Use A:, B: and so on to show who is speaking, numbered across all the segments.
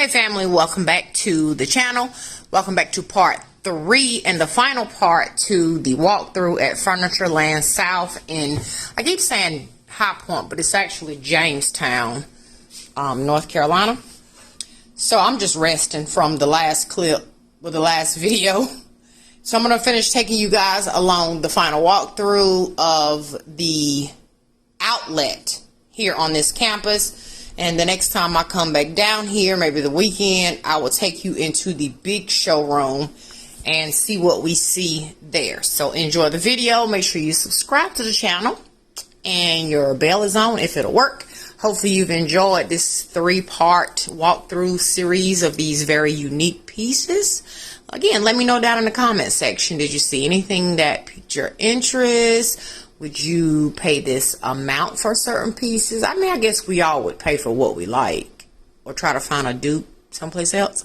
A: Hey family, welcome back to the channel. Welcome back to part 3 and the final part to the walkthrough at Furnitureland South in, I keep saying High Point, but it's actually Jamestown, North Carolina. So I'm just resting from the last clip with the last video. So I'm going to finish taking you guys along the final walkthrough of the outlet here on this campus. And the next time I come back down here, maybe the weekend, I will take you into the big showroom and see what we see there. So enjoy the video. Make sure you subscribe to the channel and your bell is on if it'll work. Hopefully you've enjoyed this 3-part walkthrough series of these very unique pieces. Again, let me know down in the comment section. Did you see anything that piqued your interest? Would you pay this amount for certain pieces? I mean, I guess we all would pay for what we like, or try to find a dupe someplace else.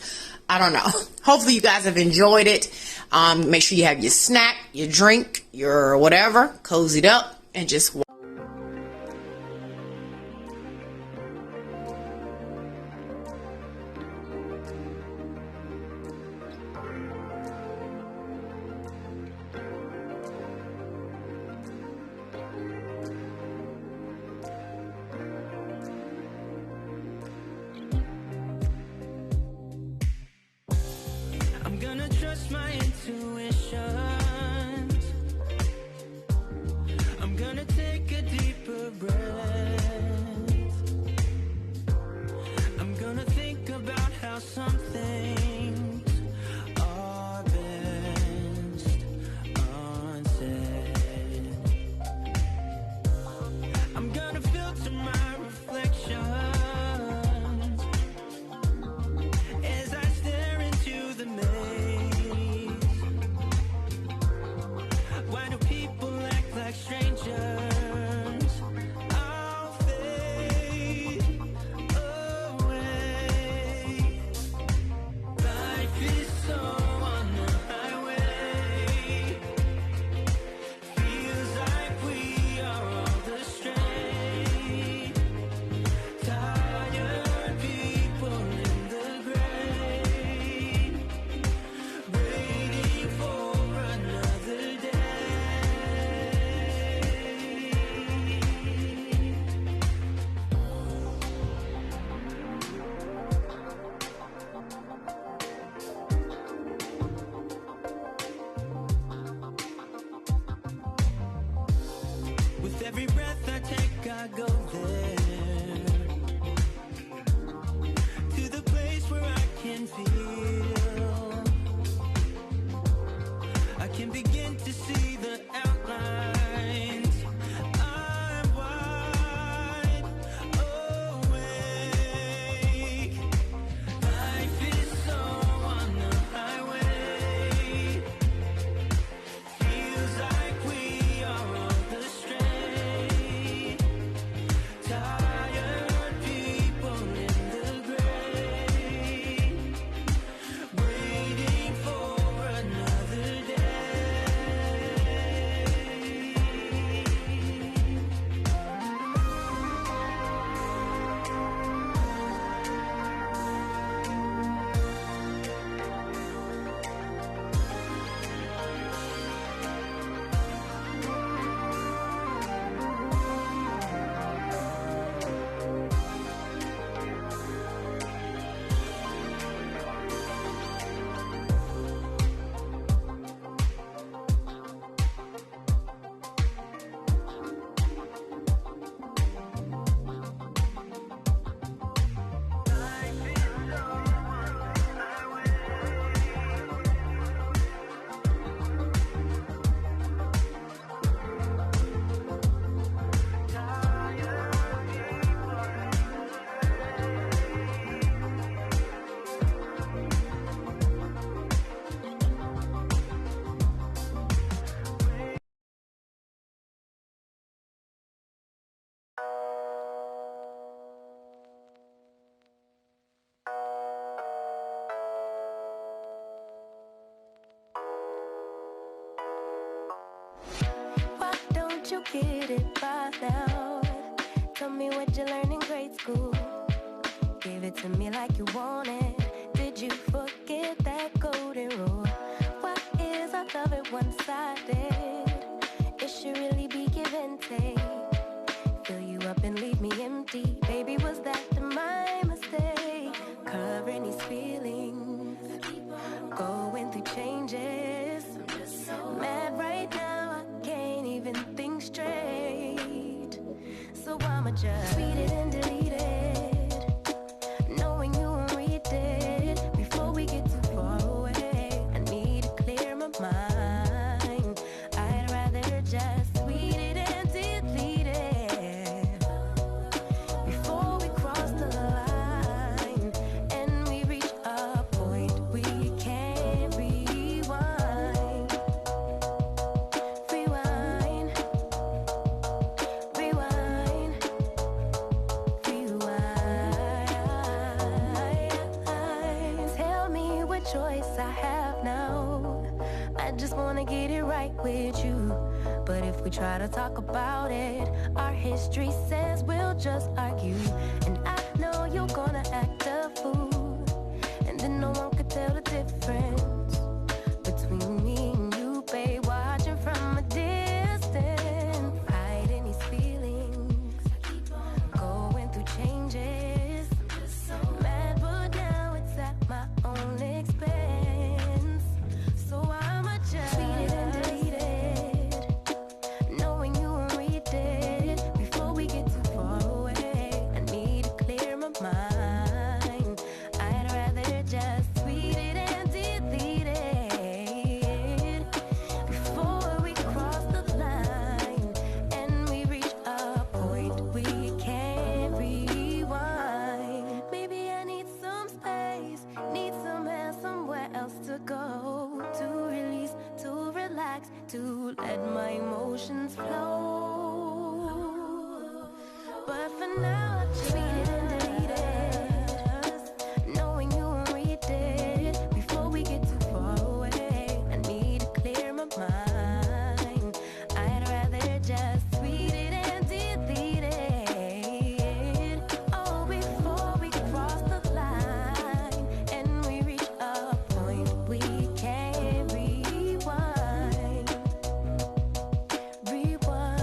A: I don't know. Hopefully you guys have enjoyed it. Make sure you have your snack, your drink, your whatever, cozied up, and just watch.
B: Trust my intuition. I'm gonna take a deeper breath. I'm gonna think about how some things are best unsaid. I'm gonna filter my reflections as I stare into the maze. Why do people act like strangers? I'll fade away. Life is so on the highway. Feels like we are all the stray. Tired people in the gray, waiting for another day. With every breath I take, I go there, to the place where I can feel. I can begin to see the outlines. I'm wide awake. Life is so on the highway. Feels like we are on the stray. Tired people in the gray, waiting for another day. Why don't you get it by now? Tell me what you learned in grade school. It
C: Give it to me like you want it. Did you forget that golden rule? Why is our love it one-sided? It should really be give and take. Fill you up and leave me empty. Baby, was that my mistake? Covering these feelings, going through changes. Mad right now, I can't even think straight. So I'ma just read it and delete it, knowing you won't read it before we get too far away. I need to clear my mind. I'd rather just read it and delete it before we cross the line and we reach a point we can't rewind. Rewind, rewind, rewind. Tell me what choice I have now. I just wanna get it right with you. But if we try to talk about it, our history says we'll just argue. And I know you're gonna act a fool, and then no one could tell the difference between me and you, babe. Watching from a distance, hiding these feelings, going through changes. Mad, but now it's at my own expense. So I'ma just read it and delete it, knowing you won't read it before we get too far away. I need to clear my mind. I'd rather just read it and delete it before we cross the line and we reach a point we can't rewind. Maybe I need some space, need somewhere, somewhere else to go, to release, to relax, to let my emotions flow. But for now, I just read it and delete it, knowing you won't read it before we get too far away. I need to clear my mind. I'd rather just read it and delete it. Oh, before we cross the line and we reach a point we can't rewind. Rewind.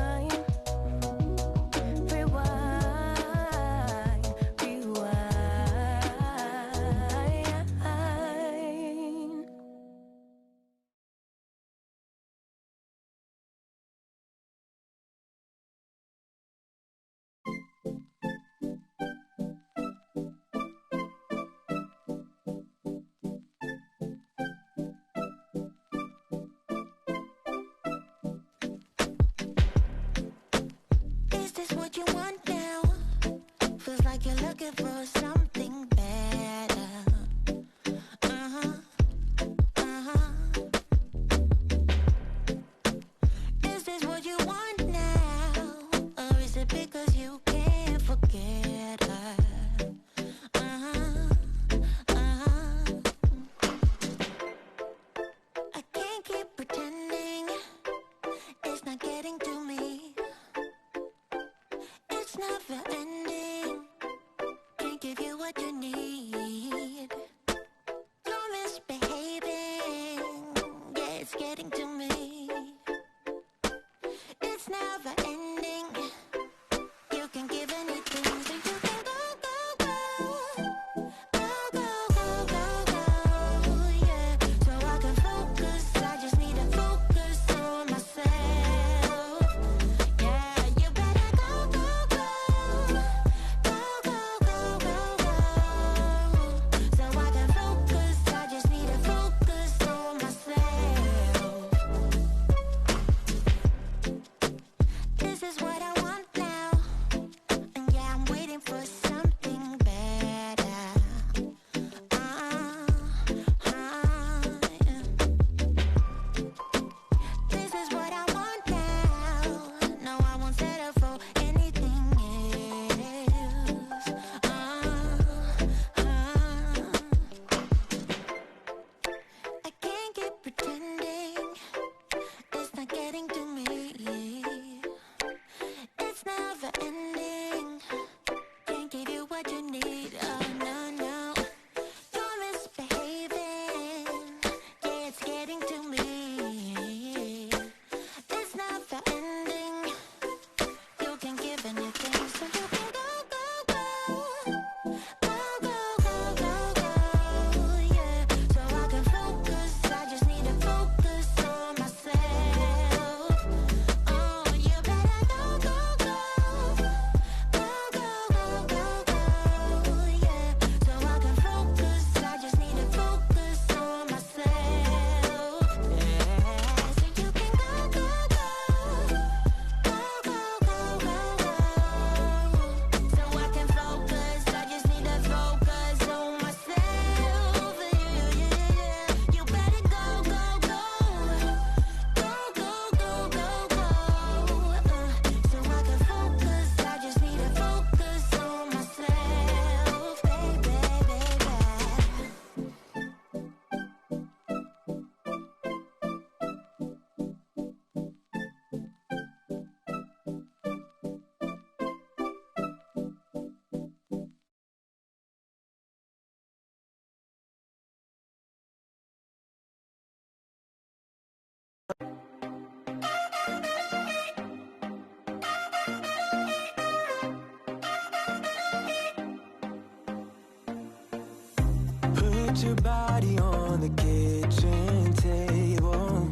B: put your body on the kitchen table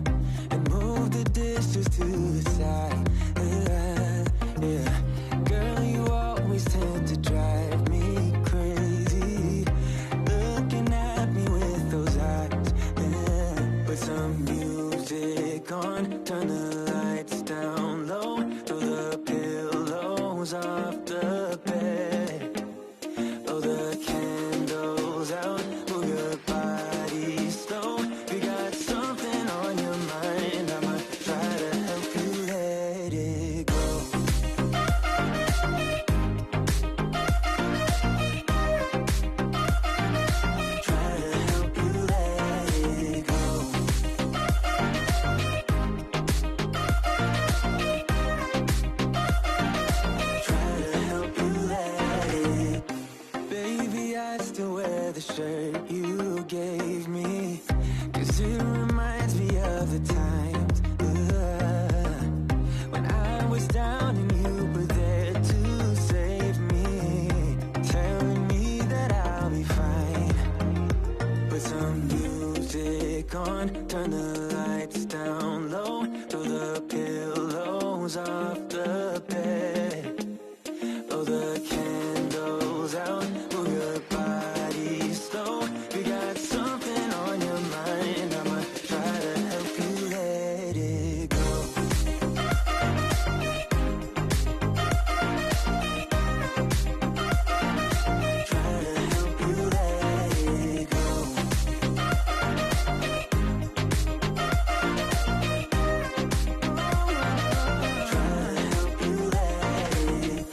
B: and move the dishes to the side. Yeah. Girl, you always tend to drive me crazy, looking at me with those eyes. Yeah. Put some music on, turn the lights down low, throw the pillows off the bed, blow the candles out, move your body slow. You got something on your mind, I'ma try to help you let it go. Try to help you let it go. Try to help you let it. Baby, I still wear the shirt you gave me, 'cause it reminds me of the times when I was down and you were there to save me, telling me that I'll be fine. Put some music on, turn the lights down low, throw the pillows off the bed, blow the candles out, move your body slow. You got something on your mind, I'ma try to help you let it go. Try to help you let it go. Try to help you let it.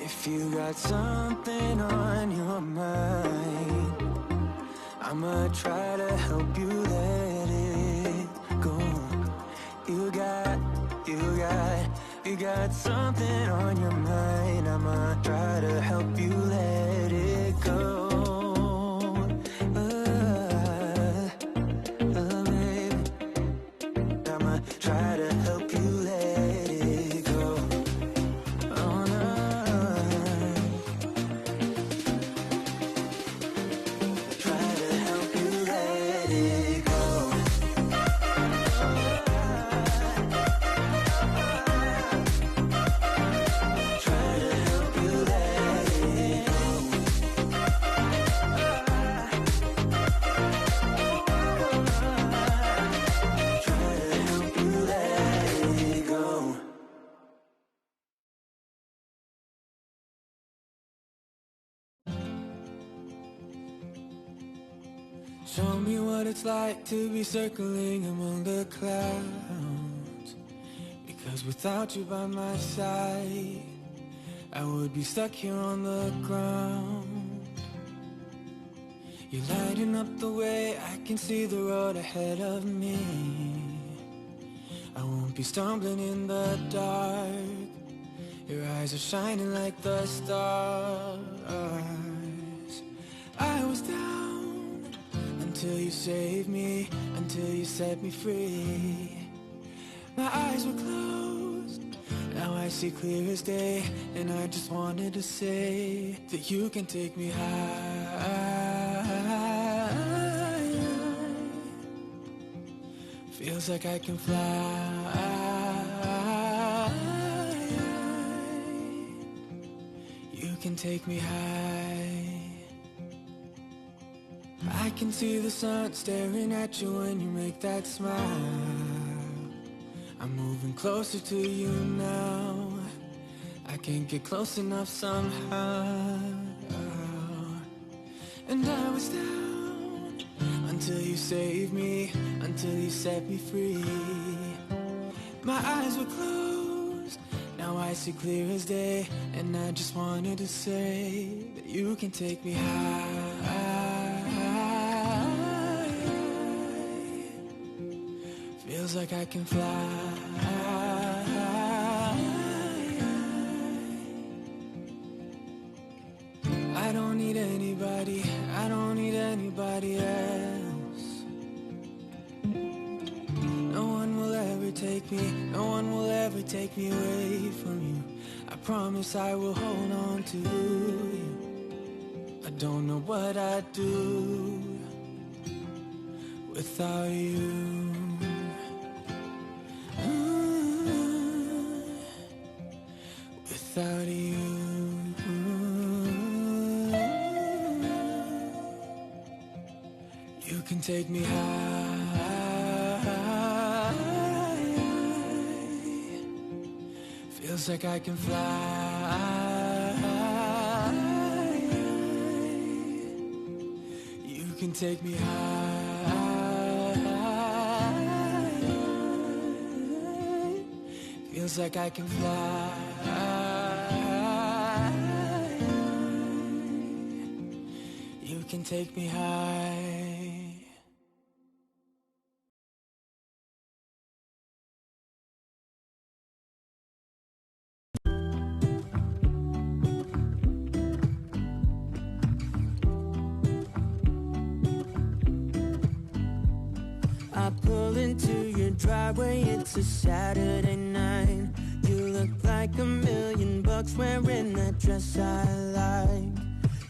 B: If you got something on your mind, I'ma try to help you let it go. You got something on your mind, I'ma try to help you let it go. Baby, I'ma try to help you let it go. Oh, no. Try to help you let it go. Try to help you let it go. Try to help you let it go. Show me what it's like to be circling among the clouds, because without you by my side, I would be stuck here on the ground. You're lighting up the way, I can see the road ahead of me. I won't be stumbling in the dark. Your eyes are shining like the stars. I was down until you saved me, until you set me free. My eyes were closed, now I see clear as day, and I just wanted to say that you can take me high. Feels like I can fly. You can take me high. I can see the sun staring at you when you make that smile. I'm moving closer to you now. I can't get close enough somehow. And I was down until you saved me, until you set me free. My eyes were closed, now I see clear as day, and I just wanted to say that you can take me high. Feels like I can fly. I don't need anybody, I don't need anybody else. No one will ever take me, no one will ever take me away from you. I promise I will hold on to you. I don't know what I'd do without you. Without you. You can take me high. Feels like I can fly. You can take me high. Feels like I can fly. You can take me high. I pull into your driveway, it's a Saturday night. You look like $1,000,000 wearing that dress I like.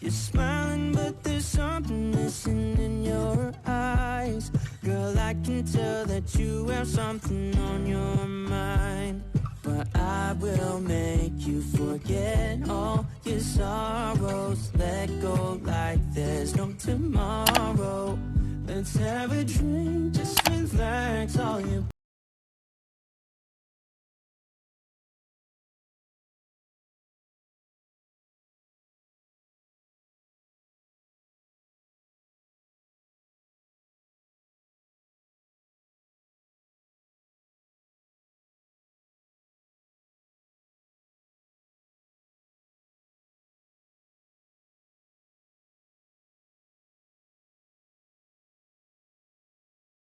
B: You're smiling, but there's something missing in your eyes. Girl, I can tell that you have something on your mind. But I will make you forget all your sorrows. Let go like there's no tomorrow. Let's have a drink.